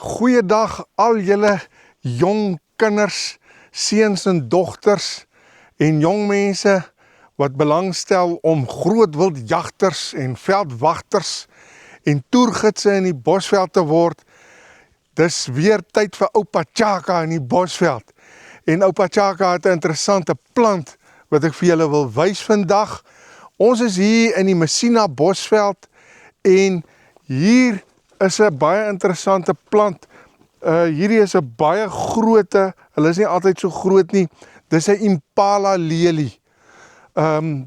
Goeiedag al julle jong kinders, seuns en dogters en jong mense wat belangstel om grootwildjagters en veldwagters en toergidse in die Bosveld te word. Dis weer tyd vir oupa Chaka in die Bosveld. En oupa Chaka het 'n interessante plant wat ek vir julle wil wys vandag. Ons is hier in die Messina Bosveld en hier is 'n baie interessante plant. Hierdie is 'n baie groote, hulle is nie altyd so groot nie. Dis 'n Impala lelie.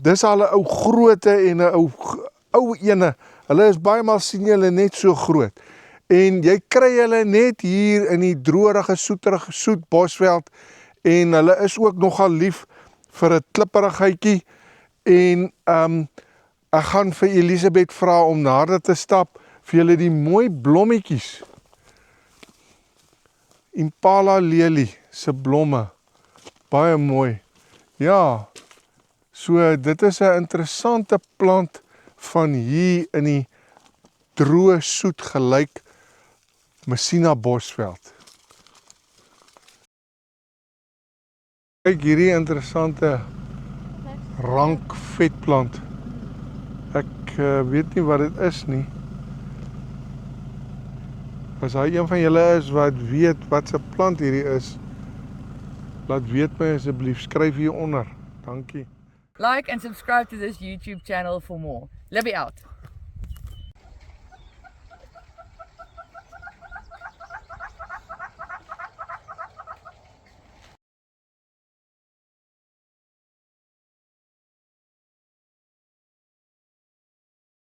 Dis al 'n ou groote en 'n ou ene. Hulle is baie maal sien julle net so groot. En jy kry hulle net hier in die droërige, soet Bosveld en hulle is ook nogal lief vir 'n klipperigheidjie. En ek gaan vir Elisabeth vra om nader te stap vir julle die mooi blommetjies. Impala lelie se blomme, baie mooi. Ja, so dit is 'n interessante plant van hier in die droë, soet gelyk Messina Bosveld. Kyk hierdie interessante rank vetplant. Ek weet nie wat dit is nie. As hy een van julle is wat weet wat se plant hierdie is, laat weet my asseblief, skryf hier onder. Dankie. Like and subscribe to this YouTube channel for more. Libby out.